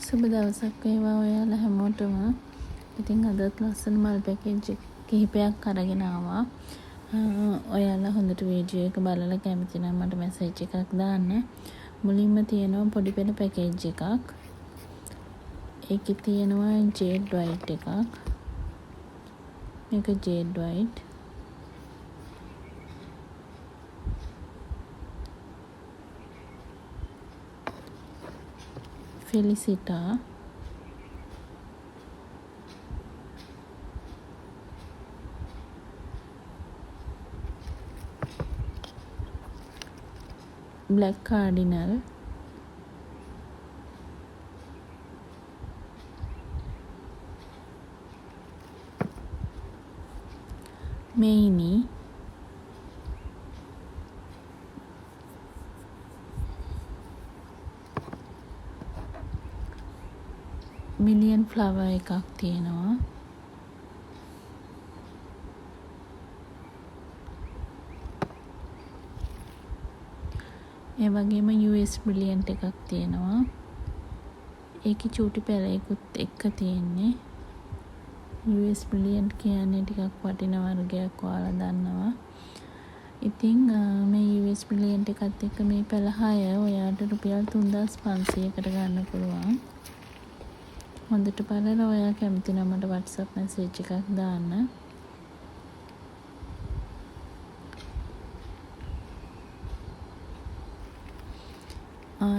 සුබ දවසක් වේවා ඔයාලා හැමෝටම. ඉතින් අදත් ලස්සන මල් පැකේජ් කිහිපයක් අරගෙන ආවා. ඔයාලා හොඳට වීඩියෝ එක බලලා කැමති නම් මට මැසේජ් එකක් දාන්න. මුලින්ම තියෙනවා පොඩි පෙළ පැකේජ් එකක්. ඒකේ තියෙනවා ජේඩ් වයිට් එකක්. මේක jade white. Felicita, black cardinal, මෙයිනි, මිලියන් ෆ්ලවර් එකක් තියෙනවා. ඒ වගේම US බ්‍රිලියන්ට් එකක් තියෙනවා. ඒකේ චූටි පැලයකුත් එක්ක තියෙන්නේ. US බ්‍රිලියන්ට් කියන්නේ ටිකක් වටින වර්ගයක් ඔයාලා දන්නවා. ඉතින් මේ US බ්‍රිලියන්ට් එකත් එක්ක මේ පැල 6 ඔයාට රුපියල් 3500කට ගන්න පුළුවන්. හොඳට බලලා ඔයා කැමති නම් මට WhatsApp message එකක් දාන්න.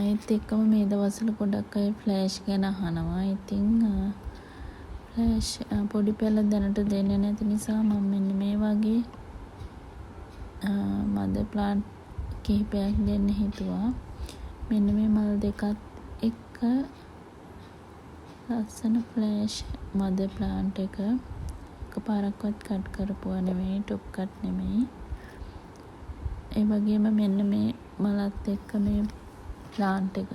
ඒත් එක්කම මේ දවස්වල ගොඩක් අය ෆ්ලෑෂ් ගැන අහනවා. ඉතින් ෆ්ලෑෂ් පොඩි පැල දැනට දෙන්නේ නැති නිසා මම මෙන්න මේ වගේ මදර් ප්ලාන්ට් කිහිපයක් දෙන්න හිතුවා. මෙන්න මේ මල් දෙකත් එක්ක ලස්සන ෆ්ලෑෂ් මදර් ප්ලාන්ට් එක එකපාරක්වත් කට් කරපුවා නෙමෙයි, ටොප් කට් නෙමෙයි. ඒ වගේම මෙන්න මේ මලත් එක්ක මේ ප්ලාන්ට් එක.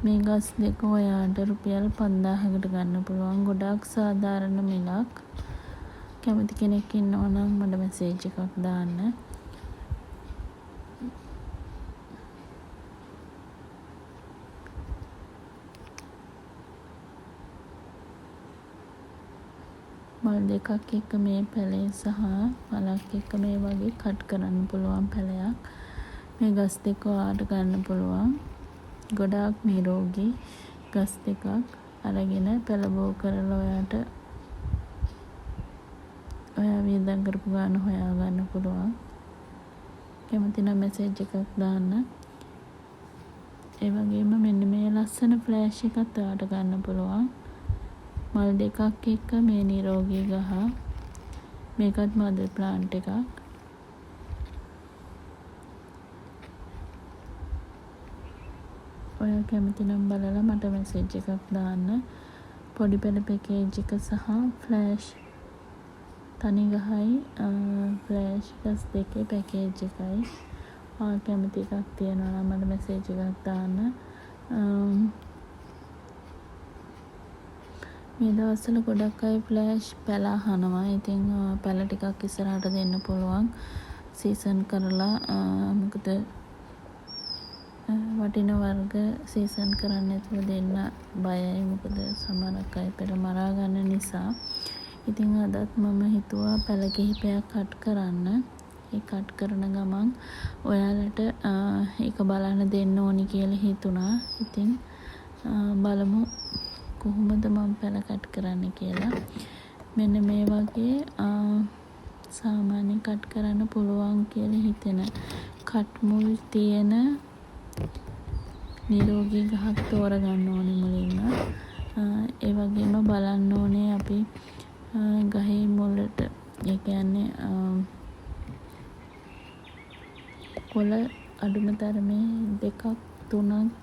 මේ ගස් දෙක ඔයාට රුපියල් 5000කට ගන්න පුළුවන්. ගොඩාක් සාධාරණ මිලක්. කැමති කෙනෙක් ඉන්නවා නම් මට මැසේජ් එකක් දාන්න. මල් දෙකක් එක්ක මේ පැලේ සහ මලක් එක්ක මේ වගේ කට් කරන්න පුළුවන් පැලයක්. මේ ගස් දෙක ඔයාට ගන්න පුළුවන්. ගොඩාක් නිරෝගී ගස් දෙකක් අරගෙන පැලබෝ කරලා ඔයාට ඔයා වියදම් කරපු ගාන හොයා ගන්න පුළුවන්. කැමති නම් මැසේජ් එකක් දාන්න. ඒ වගේම මෙන්න මේ ලස්සන ෆ්ලෑෂ් එකත් ඔයාට ගන්න පුළුවන්. මල් දෙකක් එක්ක මේ නිරෝගී ගහ. මේකත් මදර් ප්ලාන්ට් එකක්. ඔයා කැමති නම් බලලා මට මැසේජ් එකක් දාන්න. පොඩි පෙළ පැකේජ් එක සහ ෆ්ලෑෂ් තනි ගහයි ෆ්ලෑෂ් ගස් දෙකේ පැකේජ් එකයි. ඔයා කැමති එකක් තියෙනවා නම් මට මැසේජ් එකක් දාන්න. මේ දවස්වල ගොඩක් අය ෆ්ලෑෂ් පැල අහනවා. ඉතින් පැල ටිකක් ඉස්සරහට දෙන්න පුළුවන් සීසන් කරලා. මොකද වටින වර්ග සීසන් කරන්න නැතුව දෙන්න බයයි. මොකද සමහරක් අය පෙර මරා ගන්න නිසා. ඉතින් අදත් මම හිතුවා පැල කිහිපයක් කට් කරන්න. ඒ කට් කරන ගමන් ඔයාලට ඒක බලන්න දෙන්න ඕනි කියලා හිතුණා. ඉතින් බලමු කොහොමද මම පැල කට් කරන්න කියලා. මෙන්න මේ වගේ සාමාන්‍යයෙන් කට් කරන්න පුළුවන් කියලා හිතෙන කට් මුල් තියෙන නිරෝගී ගහක් තෝරගන්න ඕනේ මුලින්ම. ඒ වගේම බලන්න ඕනේ අපි ගහේ මුලට, ඒ කියන්නේ කොළ අඩුම තරමේ 2ක් 3ක්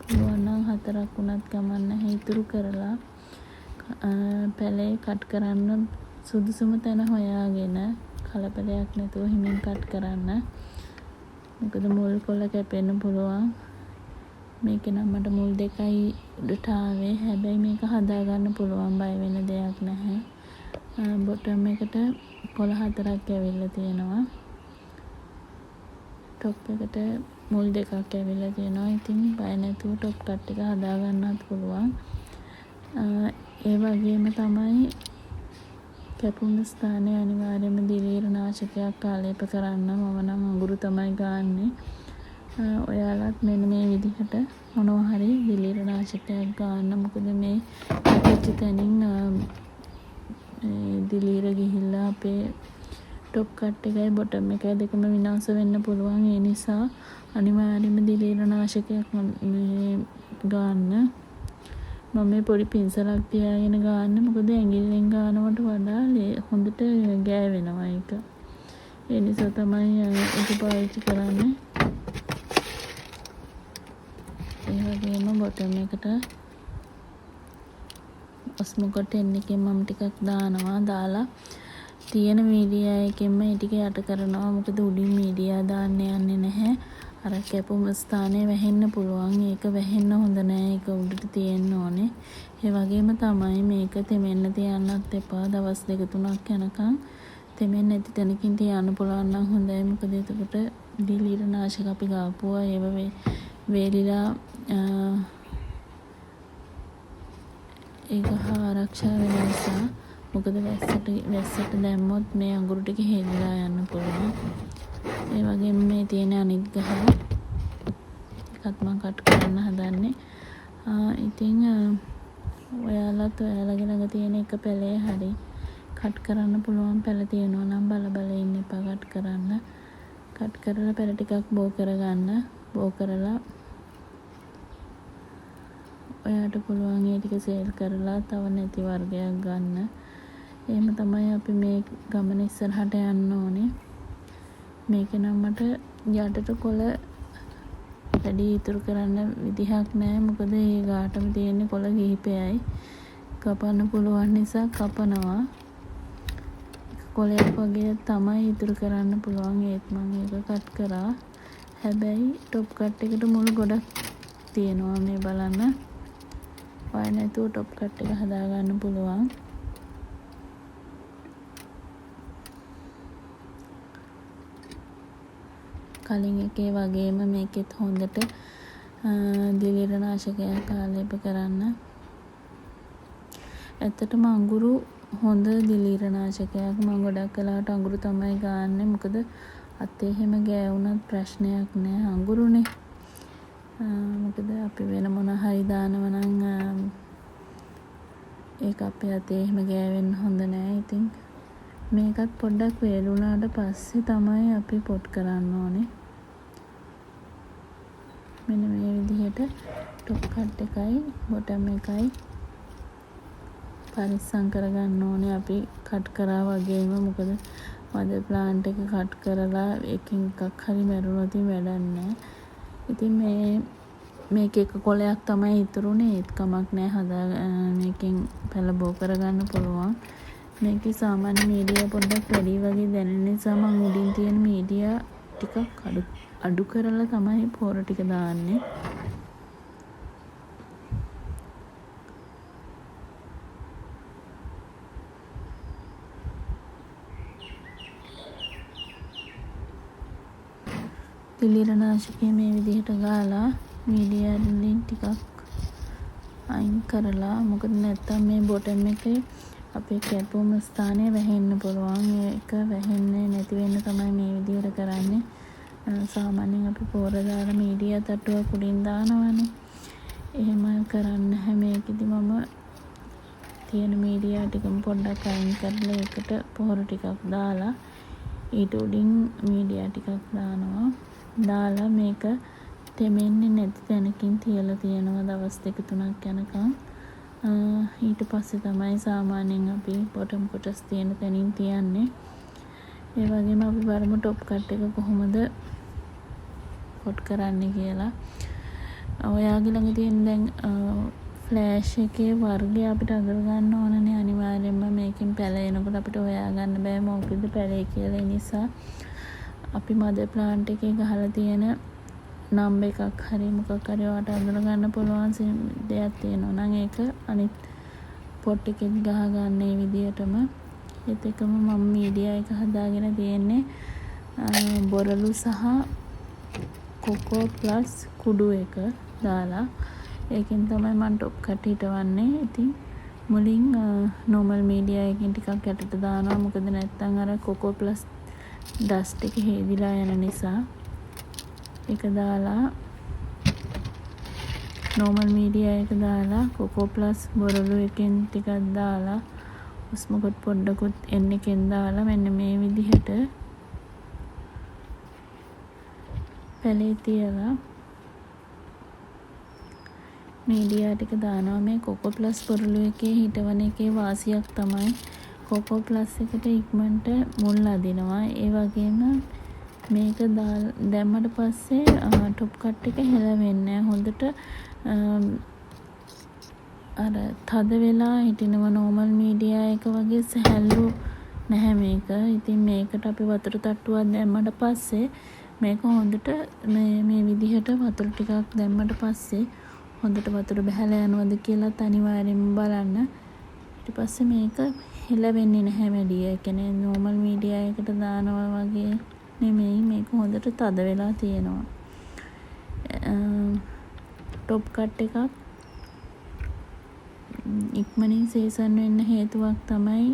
පුළුවන් නම් 4ක් වුණත් ගමන් නැහැ. ඉතුරු කරලා පැලේ කට් කරන්න සුදුසුම තැන හොයාගෙන කලබලයක් නැතුව හිමින් කට් කරන්න. මොකද මුල් කොළ කැපෙන්න පුළුවන්. මේකේ නම් මට මුල් 2යි උඩට ආවේ. හැබැයි මේක හදා ගන්න පුළුවන්, බය වෙන දෙයක් නැහැ. බොටම් එකට කොළ 4ක් ඇවිල්ලා තියෙනවා. ටොප් එකට මුල් දෙකක් ඇවිල්ලා තියෙනවා. ඉතින් බය නැතුව টොප් කට් එක හදා ගන්නත් පුළුවන්. ඒ වගේම තමයි කැපුම් ස්ථානයේ අනිවාර්යයෙන්ම දිලීර නාශකයක් ආලේප කරන්න. මම නම් අඟුරු තමයි ගන්නෙ. ඔයාලත් මෙන්න මේ විදිහට මොනවා හරි දිලීර නාශකයක් ගන්න. මොකද මේ ඇතිච්ච තැනින් දිලීර ගිහිල්ලා අපේ টොප් කට් එකයි බොටම් එකයි දෙකම විනාශ වෙන්න පුළුවන්. ඒ නිසා අනිවාර්යයෙන්ම දිලීර නාශකයක් ගන්න. මම මේ පොඩි පින්සලක් තියාගෙන ගන්න. මොකද ඇඟිල්ලෙන් ගන්නවට වඩා හොඳට ගෑවෙනවා ඒක. ඒ නිසා තමයි ඒක පාවිච්චි කරන්නේ. ඒ වගේම බොටම් එකට ඔස්මොකට් 10 එකෙන් මම ටිකක් දානවා. දාලා තියෙන මීඩියා එකෙන්ම ඒ ටික යට කරනවා. මොකද උඩින් මීඩියා දාන්න යන්නේ නැහැ. අර කැපුම් ස්ථානයේ වැහෙන්න පුළුවන්. ඒක වැහෙන්න හොඳ නෑ. ඒක උඩට තියෙන්න ඕනේ. ඒ වගේම තමයි මේක තෙමෙන්න තියන්නත් එපා. දවස් 2-3ක් යනකම් තෙමෙන්නේ නැති තැනකින් තියන්න පුළුවන් නම් හොඳයි. මොකද එතකොට දිලීර නාශක අපි ගාපුවා ඒව වේලිලා ඒක ආරක්ෂා වෙන නිසා. මොකද වැස්සට දැම්මොත් මේ අඟුරු ටික හෙල්ලලා යන්න පුළුවන්. ඒ වගේම මේ තියෙන අනිත් ගහ එකත් මම කට් කරන්න හදන්නේ. ඉතින් ඔයාලගේ ළඟ තියෙන එක පැලේ හරි කට් කරන්න පුළුවන් පැල තියෙනවා නම් බල ඉන්න එපා කට් කරන්න. කට් කරලා පැල ටිකක් බෝ කරගන්න. බෝ කරලා ඔයාට පුළුවන් ඒ ටික සේල් කරලා තව නැති වර්ගයක් ගන්න. එහෙම තමයි අපි මේ ගමන ඉස්සරහට යන්න ඕනේ. මේක නම් මට යටට කොළ වැඩි ඉතුරු කරන්න විදිහක් නැහැ. මොකද ඒ ගාටම තියෙන කොළ කිහිපයයි. කපන්න පුළුවන් නිසා කපනවා. කොළයක් වගේ තමයි ඉතුරු කරන්න පුළුවන්. ඒත් මම ඒක කට් කරා. හැබැයි টොප් කට් එකට මුළු ගොඩක් තියෙනවා මේ බලන්න. වය නැතුව টොප් කට් එක හදා ගන්න පුළුවන්. කලින් එකේ වගේම මේකෙත් හොඳට දිලීර නාශකයක් ආලේප කරන්න. ඇත්තටම අඟුරු හොඳ දිලීර නාශකයක්. මම ගොඩක් කලාවට අඟුරු තමයි ගන්නෙ. මොකද අතේ එහෙම ගෑවුනත් ප්‍රශ්නයක් නෑ. අඟුරුනේ. මොකද අපි වෙන මොන හරි දානවා නම් ඒක අපේ අතේ එහෙම ගෑවෙන්න හොඳ නෑ. ඉතින් මේකත් පොඩ්ඩක් වේලුණාට පස්සේ තමයි අපි පොට් කරන්න ඕනේ. මෙන්න මේ විදිහට টොප් කට් එකයි බොටම් එකයි පරිස්සම් කරගන්න ඕනේ. අපි කට් කරා වගේම මොකද මද ප්ලාන්ට් එක කට් කරලා එකකින් එකක් හරි මැරුණොත් වැඩක් නෑ. ඉතින් මේක එක කොලයක් තමයි ඉතුරුනේ. ඒත් කමක් නෑ. මේකෙන් පැල බෝ කරගන්න පුළුවන්. මේකේ සාමාන්‍ය මීඩියා පොඩ්ඩක් වැඩි වගේ දැනෙන නිසා මම උඩින් තියෙන මීඩියා ටිකක් අඩු කරලා තමයි පොර ටික දාන්නේ. දිලීර නාශකය මේ විදිහට ගාලා මීඩියා වලින් ටිකක් අයින් කරලා. මොකද නැත්තම් මේ බොටම් එකේ අපේ කැපුම් ස්ථානයේ වැහෙන්න පුළුවන්. ඒක වැහෙන්නේ නැති වෙන්න තමයි මේ විදිහට කරන්නේ. සාමාන්‍යයෙන් අපි පොර දාලා මීඩියා තට්ටුවක් උඩින් දානවනේ. එහෙම කරන්නේ නැහැ. මේකෙදි මම තියෙන මීඩියා ටිකම පොඩ්ඩක් අයින් කරලා ඒකට පොර ටිකක් දාලා ඊට උඩින් මීඩියා ටිකක් දානවා. දාලා මේක තෙමෙන්නේ නැති තැනකින් තියලා තියෙනවා දවස් 2-3ක් යනකම්. ඊට පස්සේ තමයි සාමාන්‍යයෙන් අපි බොටම් කොටස් තියෙන තැනින් තියන්නේ. ඒ වගේම අපි බලමු টොප් කට් එක කොහොමද පොට් කරන්නේ කියලා. ඔයාගේ ළඟ තියෙන දැන් ෆ්ලෑෂ් එකේ වර්ගය අපිට අඳුර ගන්න ඕනනේ. අනිවාර්යයෙන්ම මේකෙන් පැල එනකොට අපිට හොයා ගන්න බෑ මොකද පැලේ කියලා. නිසා අපි මද ප්ලාන්ට් එකේ ගහලා තියෙන නම්බර් එකක් හරි මොකක් හරි ඔයාට අඳුර ගන්න පුළුවන් දෙයක් තියෙනවා නම් ඒක අනිත් පොට් එකෙන් ගහ ගන්න මේ විදියටම. ඒත් එකම මම මීඩියා එක හදාගෙන තියෙන්නේ බොරළු සහ කොකෝ ප්ලස් කුඩු එක දාලා ඒකෙන් තමයි මම টොප් කට් හිටවන්නේ. ඉතින් මුලින් normal media එකකින් ටිකක් යටට දානවා. මොකද නැත්තම් අර කොකෝ ප්ලස් ඩස්ට් එක හේදිලා යන නිසා. ඒක දාලා normal media එක දාලා කොකෝ ප්ලස් බොරළු එකෙන් ටිකක් දාලා උස්මකොට් පොඩ්ඩකුත් එන්න එකෙන් දාලා මෙන්න මේ විදිහට පැලේ තියලා මීඩියා ටික දානවා. මේ කොකෝ ප්ලස් බොරළු එකේ හිටවන එකේ වාසියක් තමයි කොකෝ ප්ලස් එකට ඉක්මනට මුල් අදිනවා. ඒ වගේම මේක දැම්මට පස්සේ টොප් කට් එක හෙලවෙන්නේ හොඳට අර තද වෙලා හිටිනවා. normal media එක වගේ සැහැල්ලු නැහැ මේක. ඉතින් මේකට අපි වතුර තට්ටුවක් දැම්මට පස්සේ මේක හොඳට මේ විදිහට වතුර ටිකක් දැම්මට පස්සේ හොඳට වතුර බහැලා යනවද කියලා අනිවාර්යෙන්ම බලන්න. ඊට පස්සේ මේක හෙලවෙන්නේ නැහැ වැඩි. ඒ කියන්නේ normal media එකට දානවා වගේ නෙමෙයි. මේක හොඳට තද වෙලා තියෙනවා. টොප් කට් එකක් ඉක්මනින් සීසන් වෙන්න හේතුවක් තමයි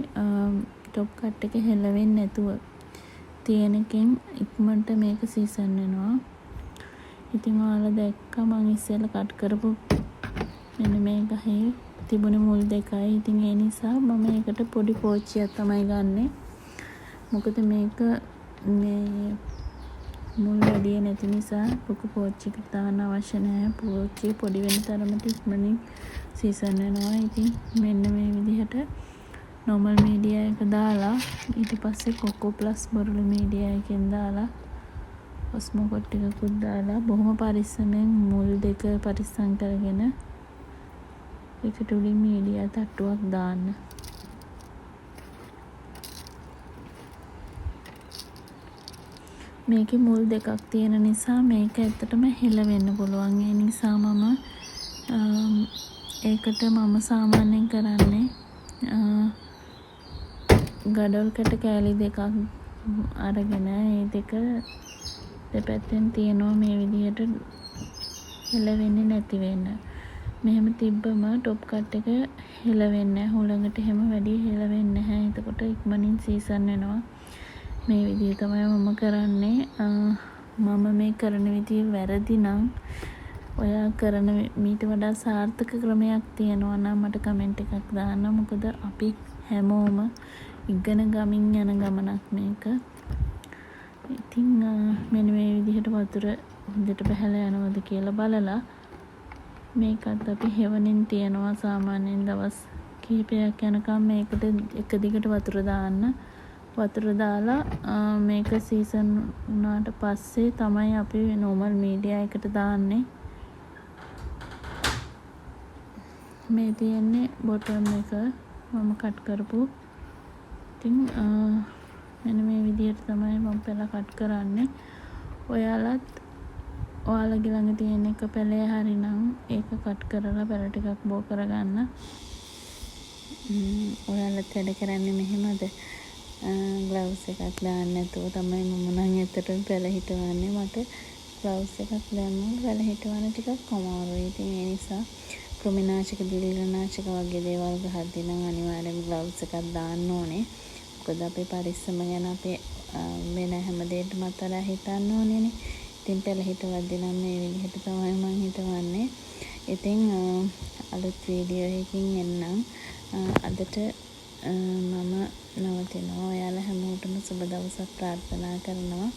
টොප් කට් එක හෙලවෙන්නේ නැතුව තියෙන එකෙන් ඉක්මනට මේක සීසන් වෙනවා. ඉතින් ඔයාලා දැක්කා මම ඉස්සෙල්ලා කට් කරපු මෙන්න මේ ගහේ තිබුණේ මුල් දෙකයි. ඉතින් ඒ නිසා මම මේකට පොඩි පෝච්චියක් තමයි ගන්නෙ. මොකද මේක මේ මුල් වැඩි නැති නිසා ලොකු පෝච්චියකට දාන්න අවශ්‍ය නැහැ. පෝච්චිය පොඩි වෙන තරමට ඉක්මනින් සීසන් වෙනවා. ඉතින් මෙන්න මේ විදිහට normal media එක දාලා ඊට පස්සේ කොකෝ ප්ලස් බොරළු media එකෙන් දාලා ඔස්මොකොට් ටිකකුත් දාලා බොහොම පරිස්සමෙන් මුල් දෙක පරිස්සම් කරගෙන ඒකට උඩින් media තට්ටුවක් දාන්න. මේකේ මුල් දෙකක් තියෙන නිසා මේක ඇත්තටම හෙලවෙන්න පුළුවන්. ඒ නිසා ඒකට මම සාමාන්‍යයෙන් කරන්නේ ගඩොල් කැට කෑලි දෙකක් අරගෙන ඒ දෙක දෙපැත්තෙන් තියනවා මේ විදිහට හෙලවෙන්නේ නැති වෙන්න. මෙහෙම තිබ්බම টොප් කට් එක හෙලවෙන්නේ නැහැ. හුළඟට එහෙම වැඩි හෙලවෙන්නේ නැහැ. එතකොට ඉක්මනින් සීසන් වෙනවා. මේ විදිහ තමයි මම කරන්නේ. මම මේ කරන විදිහ වැරදි නම් ඔයා කරන මීට වඩා සාර්ථක ක්‍රමයක් තියෙනවා නම් මට කමෙන්ට් එකක් දාන්න. මොකද අපි හැමෝම ඉගෙන ගමින් යන ගමනක් මේක. ඉතින් මෙන්න මේ විදිහට වතුර හොඳට බහැලා යනවද කියලා බලලා මේකත් අපි හෙවණින් තියනවා. සාමාන්‍යයෙන් දවස් කිහිපයක් යනකම් මේකට එක දිගට වතුර දාන්න. වතුර දාලා මේක සීසන් වුණාට පස්සේ තමයි අපි normal media එකට දාන්නේ. මේ තියෙන්නේ බොටම් එක මම කට් කරපු. ඉතින් මෙන්න මේ විදිහට තමයි මම පෙළ කට් කරන්නේ. ඔයාලගේ ළඟ තියෙන එක පෙළේ හරිනම් ඒක කට් කරලා පෙළ ටිකක් බෝ කරගන්න. ඔයාලත් වැඩ කරන්නේ මෙහෙමද? ග්ලව්ස් එකක් දාන්න නැතුව තමයි මම නම් ඇත්තටම පෙළ හිටවන්නේ. මට ග්ලව්ස් එකක් දැම්මම පෙළ හිටවන්න ටිකක් අමාරුයි. ඉතින් ඒ නිසා කෘමිනාශක දිලිරනාශක වගේ දේවල් ගහද්දී නම් අනිවාර්යෙන්ම ග්ලව්ස් එකක් දාන්න ඕනේ. මොකද අපේ පරිස්සම ගැන අපේ වෙන හැම දෙයකටම අතලා හිතන්න ඕනේනේ. ඉතින් පෙළ හිටවද්දී නම් මේ විදිහට තමයි මම හිතවන්නේ. ඉතින් අලුත් වීඩියෝ එකකින් එන්නම්. අදට මම නවතිනවා. ඔයාලා හැමෝටම සුබ දවසක් ප්‍රාර්ථනා කරනවා.